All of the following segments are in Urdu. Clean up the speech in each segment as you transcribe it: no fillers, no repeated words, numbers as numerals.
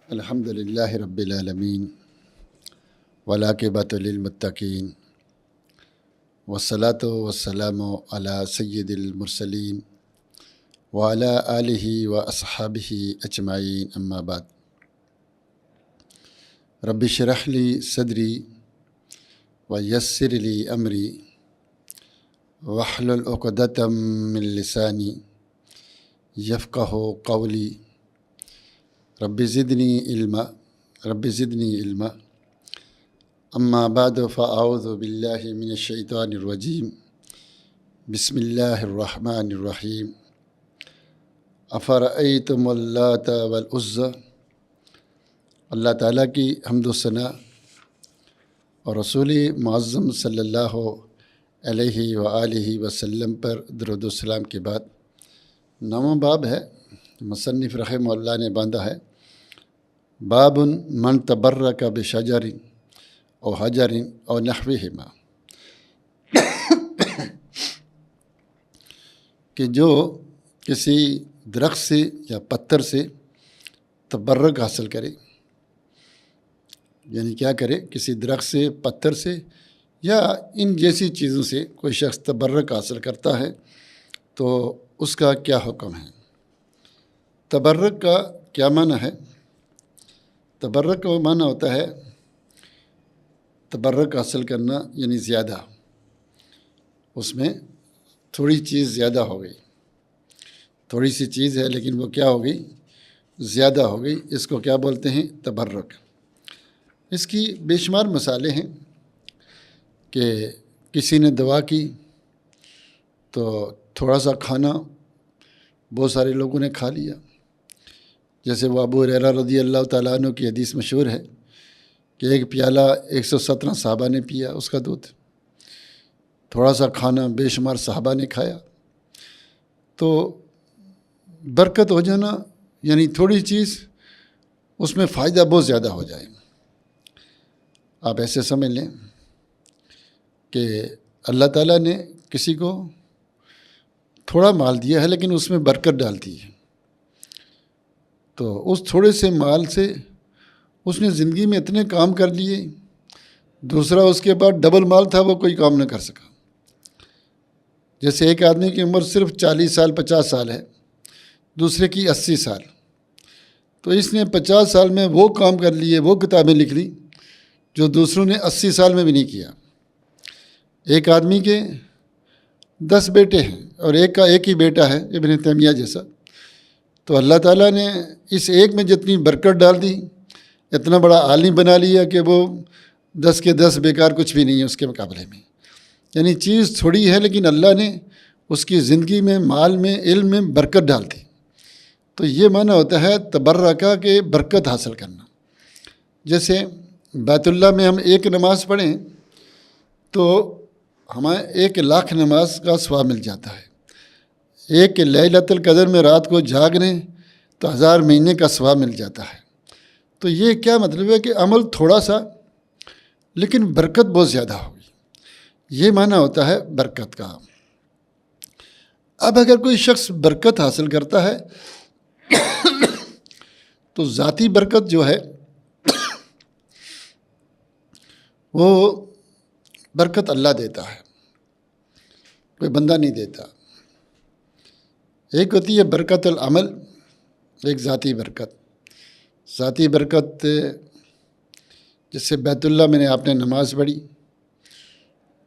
الحمد للہ رب العالمین والعاقبۃ للمتقین والصلاۃ والسلام علی سید المرسلین وعلی آلہ واصحابہ اجمعین اما بعد رب اشرح لی صدری ویسر لی امری واحلل عقدۃ من لسانی یفقہ قولی رب زدنی علما اما بعد فاعوذ باللہ من الشیطان الرجیم بسم اللہ الرحمن الرحیم افرأیتم اللات والعزی۔ اللہ تعالیٰ کی حمد و ثنا اور رسول معظم صلی اللہ علیہ وآلہ وسلم پر درود و سلام کے بعد 9واں باب ہے، مصنف رحمہ اللہ نے باندھا ہے، باب من تبرک بشجر او حجر او نحوہما، کہ جو کسی درخت سے یا پتھر سے تبرک حاصل کرے، یعنی کیا کرے، کسی درخت سے، پتھر سے یا ان جیسی چیزوں سے کوئی شخص تبرک حاصل کرتا ہے تو اس کا کیا حکم ہے۔ تبرک کا کیا معنی ہے؟ تبرک کا معنی ہوتا ہے تبرک حاصل کرنا، یعنی زیادہ، اس میں تھوڑی چیز زیادہ ہو گئی، تھوڑی سی چیز ہے لیکن وہ کیا ہو گئی، زیادہ ہو گئی، اس کو کیا بولتے ہیں، تبرک۔ اس کی بے شمار مثالیں ہیں کہ کسی نے دعا کی تو تھوڑا سا کھانا بہت سارے لوگوں نے کھا لیا، جیسے وہ ابو ہریرہ رضی اللہ تعالیٰ عنہ کی حدیث مشہور ہے کہ ایک پیالہ 117 صحابہ نے پیا اس کا دودھ، تھوڑا سا کھانا بے شمار صحابہ نے کھایا۔ تو برکت ہو جانا یعنی تھوڑی چیز اس میں فائدہ بہت زیادہ ہو جائے۔ آپ ایسے سمجھ لیں کہ اللہ تعالیٰ نے کسی کو تھوڑا مال دیا ہے لیکن اس میں برکت ڈالتی ہے، تو اس تھوڑے سے مال سے اس نے زندگی میں اتنے کام کر لیے، دوسرا اس کے بعد ڈبل مال تھا وہ کوئی کام نہ کر سکا۔ جیسے ایک آدمی کی عمر صرف 40 سال 50 سال ہے، دوسرے کی 80 سال، تو اس نے 50 سال میں وہ کام کر لیے، وہ کتابیں لکھ لی جو دوسروں نے 80 سال میں بھی نہیں کیا۔ ایک آدمی کے 10 بیٹے ہیں اور ایک کا ایک ہی بیٹا ہے، ابن تیمیہ جیسا، تو اللہ تعالیٰ نے اس ایک میں جتنی برکت ڈال دی، اتنا بڑا عالم بنا لیا کہ وہ 10 کے 10 بیکار کچھ بھی نہیں ہے اس کے مقابلے میں۔ یعنی چیز تھوڑی ہے لیکن اللہ نے اس کی زندگی میں، مال میں، علم میں برکت ڈال دی۔ تو یہ معنی ہوتا ہے تبرکہ کے برکت حاصل کرنا۔ جیسے بیت اللہ میں ہم ایک نماز پڑھیں تو ہمیں 1,00,000 نماز کا ثواب مل جاتا ہے۔ ایک لیلۃ القدر میں رات کو جاگ لیں تو 1000 مہینے کا ثواب مل جاتا ہے۔ تو یہ کیا مطلب ہے کہ عمل تھوڑا سا لیکن برکت بہت زیادہ ہوگی، یہ معنی ہوتا ہے برکت کا۔ اب اگر کوئی شخص برکت حاصل کرتا ہے تو ذاتی برکت جو ہے وہ برکت اللہ دیتا ہے، کوئی بندہ نہیں دیتا۔ ایک ہوتی ہے برکت العمل، ایک ذاتی برکت۔ ذاتی برکت جیسے بیت اللہ میں نے آپ نے نماز پڑھی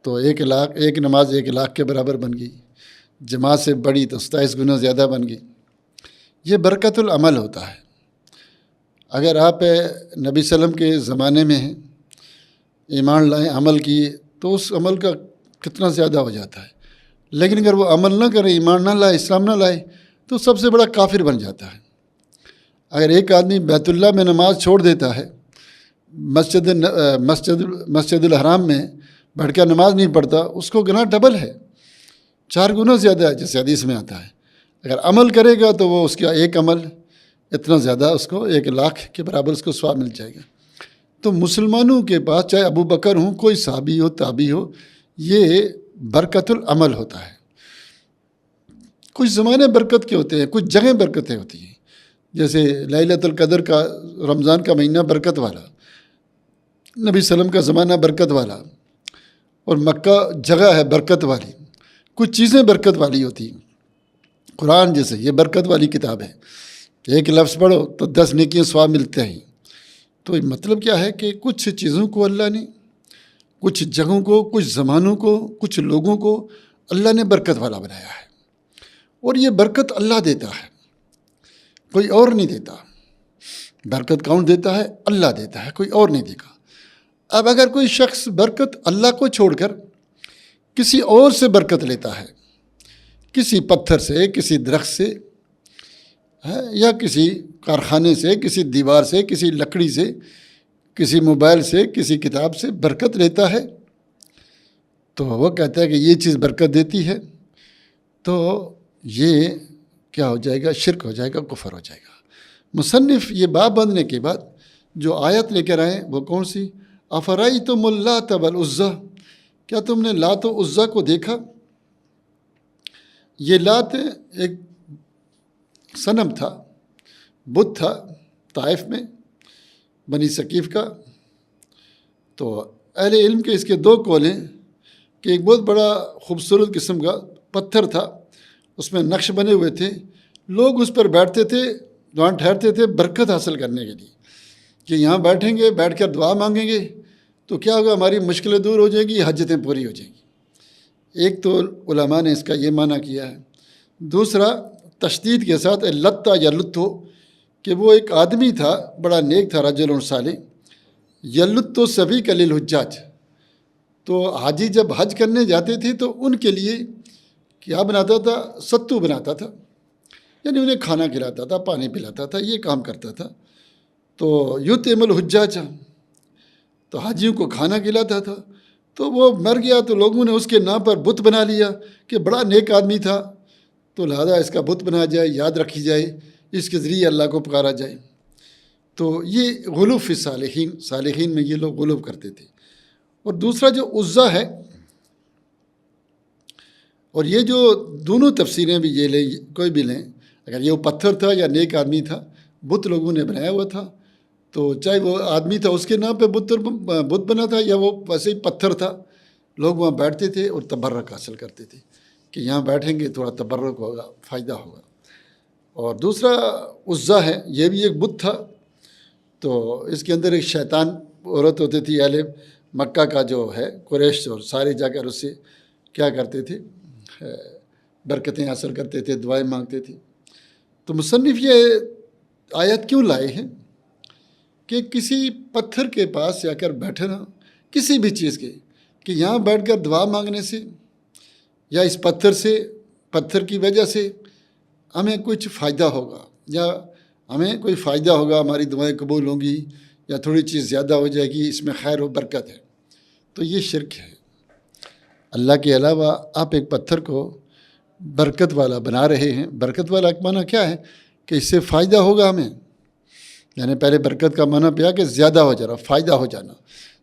تو 1,00,000، ایک نماز 1,00,000 کے برابر بن گئی، جماعت سے بڑھی تو 27 گنا زیادہ بن گئی۔ یہ برکت العمل ہوتا ہے۔ اگر آپ نبی صلی اللہ علیہ وسلم کے زمانے میں ہیں، ایمان لائیں، عمل کیے، تو اس عمل کا کتنا زیادہ ہو جاتا ہے، لیکن اگر وہ عمل نہ کرے، ایمان نہ لائے، اسلام نہ لائے، تو سب سے بڑا کافر بن جاتا ہے۔ اگر ایک آدمی بیت اللہ میں نماز چھوڑ دیتا ہے، مسجد الحرام میں بیٹھ کر نماز نہیں پڑھتا، اس کو گناہ ڈبل ہے، 4 گنا زیادہ ہے، جیسے حدیث میں آتا ہے۔ اگر عمل کرے گا تو وہ اس کا ایک عمل اتنا زیادہ، اس کو 1,00,000 کے برابر اس کو ثواب مل جائے گا۔ تو مسلمانوں کے پاس چاہے ابو بکر ہوں، کوئی صحابی ہو، تابعی ہو، یہ برکت العمل ہوتا ہے۔ کچھ زمانے برکت کے ہوتے ہیں، کچھ جگہیں برکتیں ہوتی ہیں۔ جیسے لیلۃ القدر کا، رمضان کا مہینہ برکت والا، نبی صلی اللہ علیہ وسلم کا زمانہ برکت والا، اور مکہ جگہ ہے برکت والی، کچھ چیزیں برکت والی ہوتی ہیں۔ قرآن جیسے یہ برکت والی کتاب ہے، ایک لفظ پڑھو تو 10 نیکیاں ثواب ملتے ہیں۔ تو مطلب کیا ہے کہ کچھ چیزوں کو اللہ نے، کچھ جگہوں کو، کچھ زمانوں کو، کچھ لوگوں کو اللہ نے برکت والا بنایا ہے، اور یہ برکت اللہ دیتا ہے، کوئی اور نہیں دیتا۔ برکت کون دیتا ہے؟ اللہ دیتا ہے، کوئی اور نہیں دے گا۔ اب اگر کوئی شخص برکت اللہ کو چھوڑ کر کسی اور سے برکت لیتا ہے، کسی پتھر سے، کسی درخت سے، یا کسی کارخانے سے، کسی دیوار سے، کسی لکڑی سے، کسی موبائل سے، کسی کتاب سے برکت لیتا ہے، تو وہ کہتا ہے کہ یہ چیز برکت دیتی ہے، تو یہ کیا ہو جائے گا؟ شرک ہو جائے گا، کفر ہو جائے گا۔ مصنف یہ باب بندنے کے بعد جو آیت لے کر آئے وہ کون سی؟ افرأیتم اللات والعزی، کیا تم نے لات و عزی کو دیکھا؟ یہ لات ایک صنم تھا، بت تھا طائف میں، بنی ثقیف کا۔ تو اہل علم کے اس کے 2 قول ہیں کہ ایک بہت بڑا خوبصورت قسم کا پتھر تھا، اس میں نقش بنے ہوئے تھے، لوگ اس پر بیٹھتے تھے، وہاں ٹھہرتے تھے برکت حاصل کرنے کے لیے، کہ یہاں بیٹھیں گے، بیٹھ کر دعا مانگیں گے تو کیا ہوگا؟ ہماری مشکلیں دور ہو جائیں گی، حاجتیں پوری ہو جائیں گی۔ ایک تو علماء نے اس کا یہ معنی کیا ہے۔ دوسرا تشدید کے ساتھ لتا یا لطو، کہ وہ ایک آدمی تھا، بڑا نیک تھا، رجل صالح، یلطو سبھی کا للحجاج، تو حاجی جب حج کرنے جاتے تھے تو ان کے لیے کیا بناتا تھا؟ ستو بناتا تھا، یعنی انہیں کھانا کھلاتا تھا، پانی پلاتا تھا، یہ کام کرتا تھا۔ تو یطعم الحجاج، تو حاجیوں کو کھانا کھلاتا تھا۔ تو وہ مر گیا تو لوگوں نے اس کے نام پر بت بنا لیا کہ بڑا نیک آدمی تھا، تو لہذا اس کا بت بنا جائے، یاد رکھی جائے، اس کے ذریعے اللہ کو پکارا جائے۔ تو یہ غلو فی صالحین، صالحین میں یہ لوگ غلو کرتے تھے۔ اور دوسرا جو عزا ہے، اور یہ جو دونوں تفسیریں بھی یہ لیں، کوئی بھی لیں، اگر یہ وہ پتھر تھا یا نیک آدمی تھا، بت لوگوں نے بنایا ہوا تھا، تو چاہے وہ آدمی تھا اس کے نام پہ بت بنا تھا، یا وہ ویسے ہی پتھر تھا، لوگ وہاں بیٹھتے تھے اور تبرک حاصل کرتے تھے کہ یہاں بیٹھیں گے تھوڑا تبرک ہوگا، فائدہ ہوگا۔ اور دوسرا عزا ہے، یہ بھی ایک بت تھا، تو اس کے اندر ایک شیطان عورت ہوتی تھی، اہل مکہ کا جو ہے قریش، اور سارے جا کر اس سے کیا کرتے تھے؟ برکتیں حاصل کرتے تھے، دعائیں مانگتے تھے۔ تو مصنف یہ آیت کیوں لائے ہیں کہ کسی پتھر کے پاس جا کر بیٹھنا، کسی بھی چیز کے، کہ یہاں بیٹھ کر دعا مانگنے سے یا اس پتھر سے، پتھر کی وجہ سے ہمیں کچھ فائدہ ہوگا، یا ہمیں کوئی فائدہ ہوگا، ہماری دعائیں قبول ہوں گی، یا تھوڑی چیز زیادہ ہو جائے گی، اس میں خیر و برکت ہے، تو یہ شرک ہے۔ اللہ کے علاوہ آپ ایک پتھر کو برکت والا بنا رہے ہیں۔ برکت والا کا معنی کیا ہے؟ کہ اس سے فائدہ ہوگا ہمیں، یعنی پہلے برکت کا معنی پیا کہ زیادہ ہو جانا، فائدہ ہو جانا،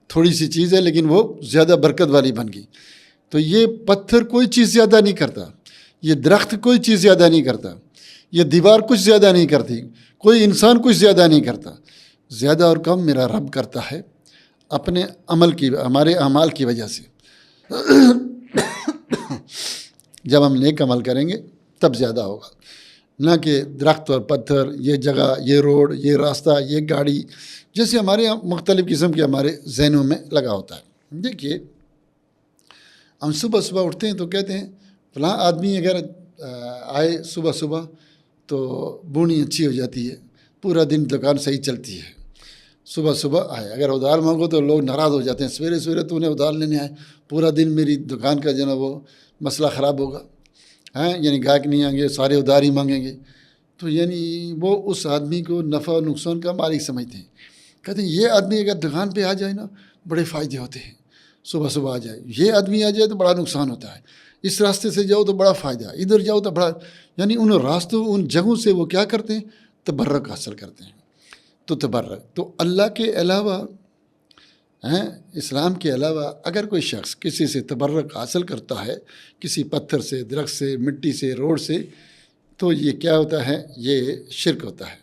تھوڑی سی چیز ہے لیکن وہ زیادہ برکت والی بن گئی۔ تو یہ پتھر کوئی چیز زیادہ نہیں کرتا، یہ درخت کوئی چیز زیادہ نہیں کرتا، یہ دیوار کچھ زیادہ نہیں کرتی، کوئی انسان کچھ زیادہ نہیں کرتا۔ زیادہ اور کم میرا رب کرتا ہے اپنے عمل کی، ہمارے اعمال کی وجہ سے۔ جب ہم نیک عمل کریں گے تب زیادہ ہوگا، نہ کہ درخت اور پتھر، یہ جگہ، یہ روڈ، یہ راستہ، یہ گاڑی، جیسے ہمارے یہاں مختلف قسم کے ہمارے ذہنوں میں لگا ہوتا ہے۔ دیکھیے، ہم صبح صبح اٹھتے ہیں تو کہتے ہیں فلاں آدمی اگر آئے صبح صبح تو بونی اچھی ہو جاتی ہے، پورا دن دکان صحیح چلتی ہے۔ صبح صبح آئے، اگر ادھار مانگو تو لوگ ناراض ہو جاتے ہیں، سویرے سویرے تو انہیں ادھار لینے آئے، پورا دن میری دکان کا جو ہے وہ مسئلہ خراب ہوگا، یعنی گاہک نہیں آئیں گے، سارے ادھار ہی مانگیں گے۔ تو یعنی وہ اس آدمی کو نفع و نقصان کا مالک سمجھتے ہیں، کہتے ہیں یہ آدمی اگر دکان پہ آ جائے نا بڑے فائدے ہوتے ہیں، صبح صبح آ جائے، یہ آدمی آ جائے تو بڑا نقصان ہوتا ہے، اس راستے سے جاؤ تو بڑا فائدہ ہے، ادھر جاؤ تو بڑا، یعنی ان راستوں، ان جگہوں سے وہ کیا کرتے ہیں؟ تبرک حاصل کرتے ہیں۔ تو تبرک تو اللہ کے علاوہ، اسلام کے علاوہ اگر کوئی شخص کسی سے تبرک حاصل کرتا ہے، کسی پتھر سے، درخت سے، مٹی سے، روڈ سے، تو یہ کیا ہوتا ہے؟ یہ شرک ہوتا ہے۔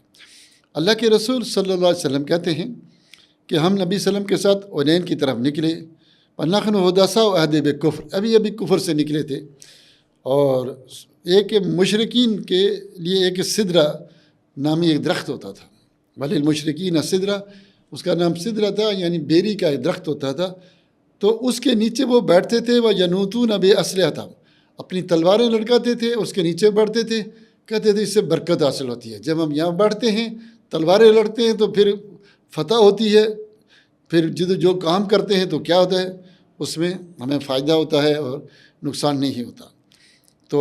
اللہ کے رسول صلی اللہ علیہ وسلم کہتے ہیں کہ ہم نبی صلی اللہ علیہ وسلم کے ساتھ اونین کی طرف نکلے، پناخن حدثہ و عہد بکفر، ابھی کفر سے نکلے تھے، اور ایک مشرکین کے لیے ایک سدرہ نامی ایک درخت ہوتا تھا، بھلے المشرکین سدرہ، اس کا نام سدرہ تھا، یعنی بیری کا ایک درخت ہوتا تھا، تو اس کے نیچے وہ بیٹھتے تھے، وہ ینوتون باسلحہ، اپنی تلواریں لڑکاتے تھے، اس کے نیچے بیٹھتے تھے، کہتے تھے اس سے برکت حاصل ہوتی ہے، جب ہم یہاں بیٹھتے ہیں تلواریں لڑتے ہیں تو پھر فتح ہوتی ہے، پھر جو کام کرتے ہیں تو کیا ہوتا ہے، اس میں ہمیں فائدہ ہوتا ہے اور نقصان نہیں ہوتا۔ تو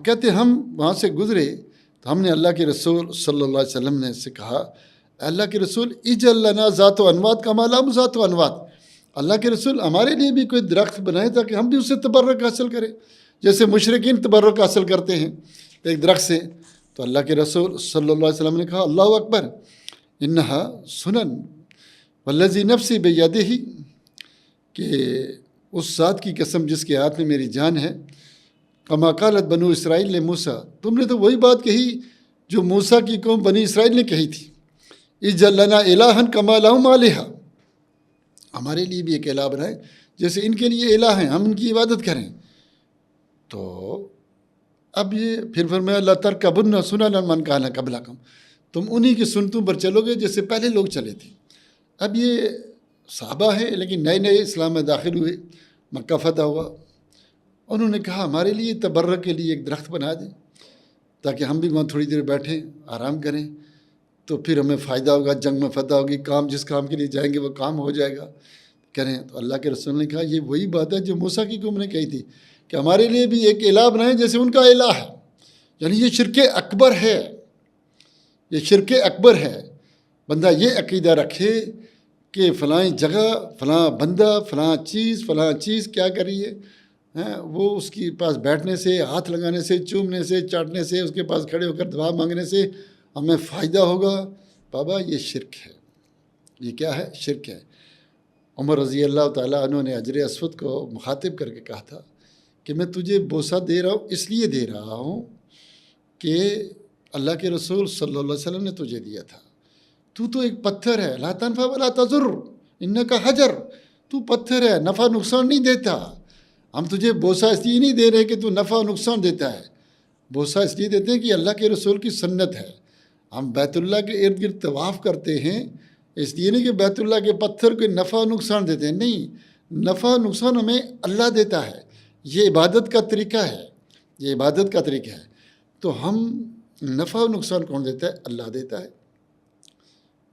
کہتے ہم وہاں سے گزرے تو ہم نے اللہ کے رسول صلی اللہ علیہ وسلم نے سے کہا، اللہ کے رسول اجعل لنا ذات و انوات کما لہم ذات و انوات، اللہ کے رسول ہمارے لیے بھی کوئی درخت بنائے تاکہ ہم بھی اس سے تبرک حاصل کریں، جیسے مشرکین تبرک حاصل کرتے ہیں ایک درخت سے۔ تو اللہ کے رسول صلی اللہ علیہ وسلم نے کہا، اللہ اکبر، انہا سنن والذی نفسی بیدہ، کہ اس ذات کی قسم جس کے ہاتھ میں میری جان ہے، کما قالت بنو اسرائیل نے موسیٰ، تم نے تو وہی بات کہی جو موسیٰ کی قوم بنی اسرائیل نے کہی تھی، اجعل لنا الہا کما لہم آلہہ، ہمارے لیے بھی ایک الہ بنائے جیسے ان کے لیے الہ ہیں، ہم ان کی عبادت کریں۔ تو اب یہ پھر فرمایا لَتَرْكَبُنَّ سُنَنَ مَنْ كَانَ قَبْلَكُمْ، تم انہی کی سنتوں پر چلو گے جیسے پہلے لوگ چلے تھے۔ اب یہ صحابہ ہیں لیکن نئے نئے اسلام میں داخل ہوئے، مکہ فتح ہوا، انہوں نے کہا ہمارے لیے تبرک کے لیے ایک درخت بنا دیں تاکہ ہم بھی وہاں تھوڑی دیر بیٹھیں آرام کریں، تو پھر ہمیں فائدہ ہوگا، جنگ میں فتح ہوگی، کام جس کام کے لیے جائیں گے وہ کام ہو جائے گا، کریں۔ تو اللہ کے رسول نے کہا یہ وہی بات ہے جو موسیٰ کی قوم نے کہی تھی کہ ہمارے لیے بھی ایک الہ بنائیں جیسے ان کا الہ ہے، یعنی یہ شرک اکبر ہے، یہ شرک اکبر ہے۔ بندہ یہ عقیدہ رکھے کہ فلاں جگہ فلاں بندہ فلاں چیز کیا کر رہی ہے، وہ اس کے پاس بیٹھنے سے، ہاتھ لگانے سے، چومنے سے، چاٹنے سے، اس کے پاس کھڑے ہو کر دعا مانگنے سے ہمیں فائدہ ہوگا، بابا یہ شرک ہے۔ یہ کیا ہے؟ شرک ہے۔ عمر رضی اللہ تعالیٰ عنہ نے حجر اسود کو مخاطب کر کے کہا تھا کہ میں تجھے بوسہ دے رہا ہوں اس لیے دے رہا ہوں کہ اللہ کے رسول صلی اللہ علیہ وسلم نے تجھے دیا تھا، تو ایک پتھر ہے، لا تنفع ولا تضر انک حجر، تو پتھر ہے، نفع نقصان نہیں دیتا۔ ہم تجھے بوسہ اس لیے نہیں دے رہے کہ تو نفع نقصان دیتا ہے، بوسہ اس لیے دیتے ہیں کہ اللہ کے رسول کی سنت ہے۔ ہم بیت اللہ کے ارد گرد طواف کرتے ہیں اس لیے نہیں کہ بیت اللہ کے پتھر کو نفع نقصان دیتے ہیں، نہیں، نفع نقصان ہمیں اللہ دیتا ہے، یہ عبادت کا طریقہ ہے، یہ عبادت کا طریقہ ہے۔ تو ہم نفع و نقصان کون دیتا ہے؟ اللہ دیتا ہے۔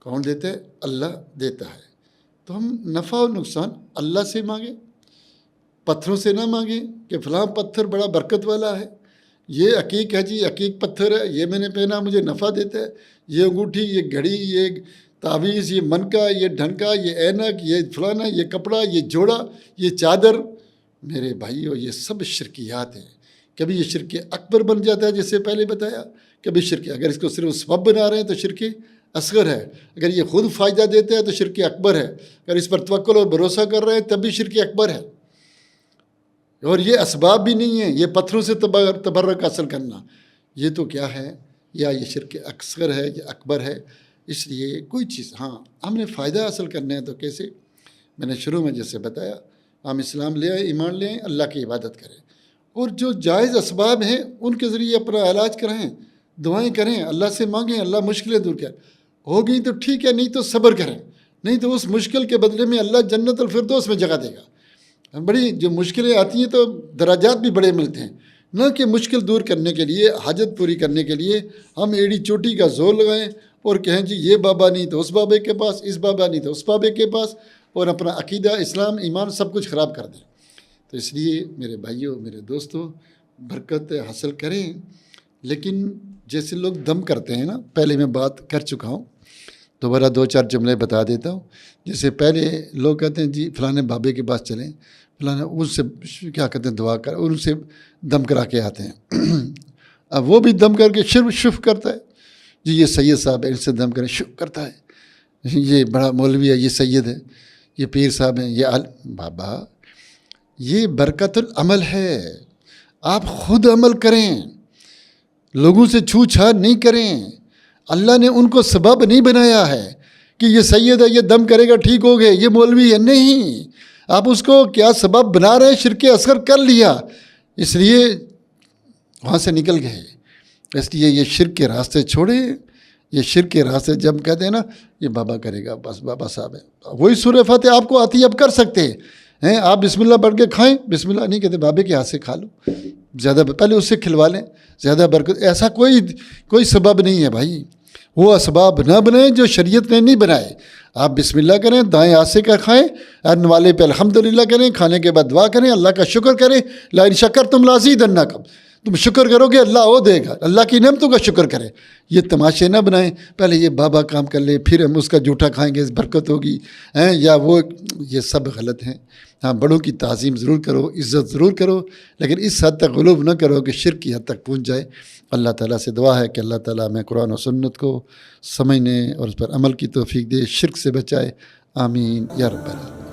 کون دیتا ہے؟ اللہ دیتا ہے۔ تو ہم نفع و نقصان اللہ سے مانگیں، پتھروں سے نہ مانگیں کہ فلاں پتھر بڑا برکت والا ہے، یہ عقیق ہے جی، عقیق پتھر ہے، یہ میں نے پہنا مجھے نفع دیتا ہے، یہ انگوٹھی، یہ گھڑی، یہ تعویذ، یہ منکا، یہ ڈھنکا، یہ اینک، یہ فلانا، یہ کپڑا، یہ جوڑا، یہ چادر، میرے بھائیو یہ سب شرکیات ہیں۔ کبھی یہ شرک اکبر بن جاتا ہے جیسے پہلے بتایا، کبھی شرک، اگر اس کو صرف سبب بنا رہے ہیں تو شرک اصغر ہے، اگر یہ خود فائدہ دیتا ہے تو شرک اکبر ہے، اگر اس پر توکل اور بھروسہ کر رہے ہیں تب بھی شرک اکبر ہے، اور یہ اسباب بھی نہیں ہیں، یہ پتھروں سے تبرک حاصل کرنا، یہ تو کیا ہے؟ یا یہ شرک اصغر ہے یا اکبر ہے۔ اس لیے کوئی چیز، ہاں ہم نے فائدہ حاصل کرنا ہے تو کیسے؟ میں نے شروع میں جیسے بتایا، ہم اسلام لے آئیں، ایمان لے آئیں، اللہ کی عبادت کریں، اور جو جائز اسباب ہیں ان کے ذریعے اپنا علاج کرائیں، دعائیں کریں، اللہ سے مانگیں، اللہ مشکلیں دور کریں، ہو گئی تو ٹھیک ہے، نہیں تو صبر کریں، نہیں تو اس مشکل کے بدلے میں اللہ جنت الفردوس میں جگہ دے گا۔ بڑی جو مشکلیں آتی ہیں تو درجات بھی بڑے ملتے ہیں، نہ کہ مشکل دور کرنے کے لیے، حاجت پوری کرنے کے لیے ہم ایڑی چوٹی کا زور لگائیں اور کہیں جی یہ بابا نہیں تو اس بابے کے پاس، اس بابا نہیں تو اس بابے کے پاس، اور اپنا عقیدہ، اسلام، ایمان سب کچھ خراب کر دیں۔ تو اس لیے میرے بھائیوں، میرے دوستوں، برکت حاصل کریں، لیکن جیسے لوگ دم کرتے ہیں نا، پہلے میں بات کر چکا ہوں، دوبارہ 2-4 جملے بتا دیتا ہوں۔ جیسے پہلے لوگ کہتے ہیں جی فلانے بابے کے پاس چلیں، فلانا ان سے کیا کہتے ہیں دعا کر، ان سے دم کرا کے آتے ہیں۔ اب وہ بھی دم کر کے شف کرتا ہے، جی یہ سید صاحب ہے ان سے دم کریں، شف کرتا ہے، یہ بڑا مولوی ہے، یہ سید ہے، یہ پیر صاحب ہیں، یہ بابا، یہ برکت العمل ہے، آپ خود عمل کریں، لوگوں سے چھو چھاڑ نہیں کریں، اللہ نے ان کو سبب نہیں بنایا ہے کہ یہ سید ہے، یہ دم کرے گا ٹھیک ہو گئے، یہ مولوی ہے، نہیں. آپ اس کو کیا سبب بنا رہے ہیں؟ شرک اصغر کر لیا، اس لیے وہاں سے نکل گئے. اس لیے یہ شرک کے راستے چھوڑے. یہ شرک کے راستے جب کہتے ہیں نا یہ بابا کرے گا، بس بابا صاحب ہے، وہی سورہ فاتح آپ کو آتی ہے، اب کر سکتے ہیں. آپ بسم اللہ پڑھ کے کھائیں، بسم اللہ نہیں کہتے، بابے کے ہاتھ سے کھا لو، زیادہ پہلے اس سے کھلوا لیں، زیادہ برکت. ایسا کوئی سبب نہیں ہے بھائی. وہ اسباب نہ بنائیں جو شریعت نے نہیں بنائے. آپ بسم اللہ کریں، دائیں ہاتھ سے کا کھائیں، نوالے پہ الحمدللہ کریں، کھانے کے بعد دعا کریں، اللہ کا شکر کریں. لئن شکرتم لازیدنکم، تم شکر کرو گے اللہ وہ دے گا. اللہ کی نعمتوں کا شکر کریں. یہ تماشے نہ بنائیں، پہلے یہ بابا کام کر لے پھر ہم اس کا جھوٹا کھائیں گے برکت ہوگی، یا وہ، یہ سب غلط ہیں. ہاں بڑوں کی تعظیم ضرور کرو، عزت ضرور کرو، لیکن اس حد تک غلوب نہ کرو کہ شرک کی حد تک پہنچ جائے. اللہ تعالیٰ سے دعا ہے کہ اللہ تعالیٰ ہمیں قرآن و سنت کو سمجھنے اور اس پر عمل کی توفیق دے، شرک سے بچائے. آمین یا رب العالمین.